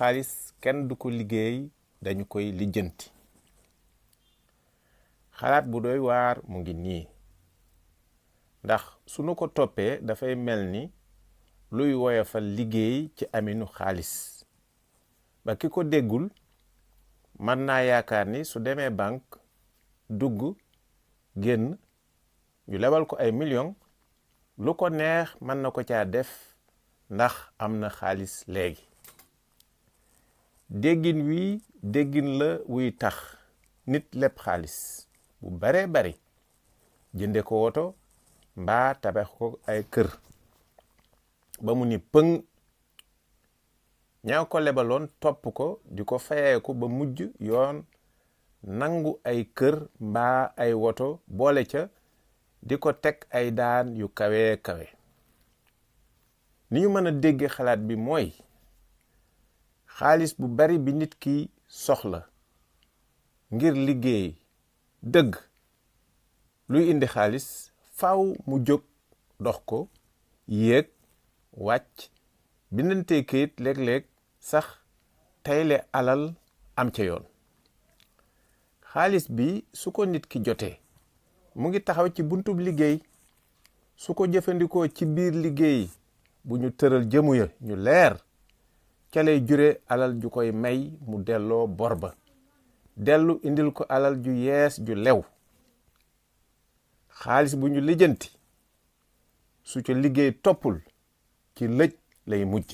xaalis kenn du ko liggéey dañu koy lijjanti. xalaat bu doy waar mu ngi nii ndax sunu ko toppee dafay mel ni luy woyofal liggéey ci aminu xaalis ba ki ko déggul mën naa yaakaar ni su demee banque dugg génn ñu lebal ko ay millions lu ko neex mën na ko caa def ndax am na xaalis léegi. déggin wi déggin la wuy tax nit leb xaalis bu baree bari jënde ko woto mbaa tabax ko ay kër ba mu ni pëng ñaa ko lebaloon topp ko di ko fayeeku ba mujj yoon nangu ay kër mbaa ay woto boole ca di ko teg ay daan yu kawe kawe. ni ñu mën a dégge xalaat bi mooy xaalis bu bari bi nit ki soxla ngir liggéey dëgg luy indi xaalis faaw mu jóg dox ko yéeg wàcc bindante kayit léeg-léeg sax tayle alal am ca yoon. xaalis bi su ko nit ki jotee mu ngi taxaw ci buntub liggéey su ko jëfandikoo ci biir liggéey bu ñu tëral jëmu ya ñu leer ca lay jure alal ju koy may mu delloo bor ba dellu indil ko alal ju yees ju lew. xaalis bu ñu lijjanti su ca liggéey toppul ci lëj lay mujj.